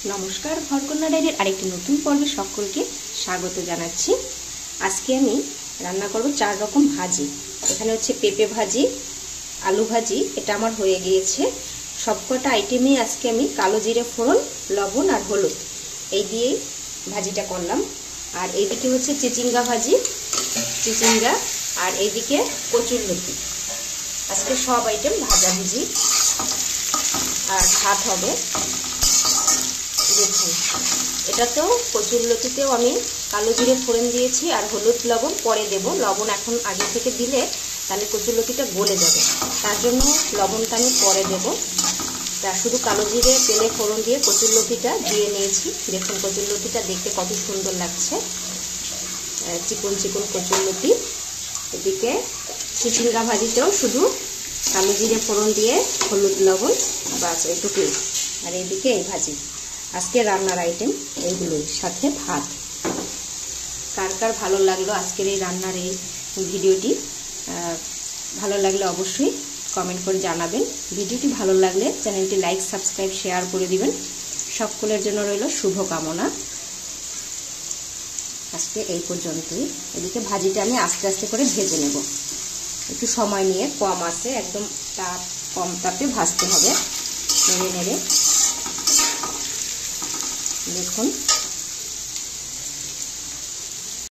নমস্কার, ঘরকন্যা ডায়েরির আরেকটি নতুন পর্বে সকলকে স্বাগত জানাচ্ছি। আজকে আমি রান্না করব 4 রকম ভাজি। এখানে হচ্ছে পেঁপে ভাজি, আলু ভাজি, এটা আমার হয়ে গিয়েছে। সবকটা আইটেমই আজকে আমি কালো জিরে ফোড়ন, লবণ আর হলুদ এই দিয়েই ভাজিটা করলাম। আর এইদিকে হচ্ছে চিচিঙ্গা ভাজি, চিচিঙ্গা, আর এইদিকে কচুরলতি। আজকে সব আইটেম ভাজাভুজি আর ভাত হবে। দেখুন, এটাতেও কচুরলতিতেও আমি কালো জিরে ফোড়ন দিয়েছি আর হলুদ লবণ পরে দেব। লবণ এখন আগে থেকে দিলে তাহলে কচুরলতিটা গলে যাবে, তার জন্য লবণটা আমি পরে দেব। তা শুধু কালো জিরে তেলে ফোড়ন দিয়ে কচুরলতিটা দিয়ে নিয়েছি। দেখুন কচুরলতিটা দেখতে কত সুন্দর লাগছে, চিকন চিকন কচুরলতি। এদিকে চিচিঙ্গা ভাজিতেও শুধু কালো জিরে ফোড়ন দিয়ে হলুদ লবণ বাস এটুকুই। আর এদিকে এই ভাজি, আজকে রান্নার আইটেম এইগুলোই, সাথে ভাত। কার কার ভালো লাগলো আজকের এই রান্নার এই ভিডিওটি? ভালো লাগলে অবশ্যই কমেন্ট করে জানাবেন। ভিডিওটি ভালো লাগলে চ্যানেলটি লাইক, সাবস্ক্রাইব, শেয়ার করে দিবেন। সকলের জন্য রইল শুভ কামনা। আজকে এই পর্যন্তই। এদিকে ভাজিটা আমি আস্তে আস্তে করে ভেজে নেব, একটু সময় নিয়ে, কম আছে, একদম তাপ কম তাপে ভাজতে হবে, নেড়ে নেড়ে। দেখুন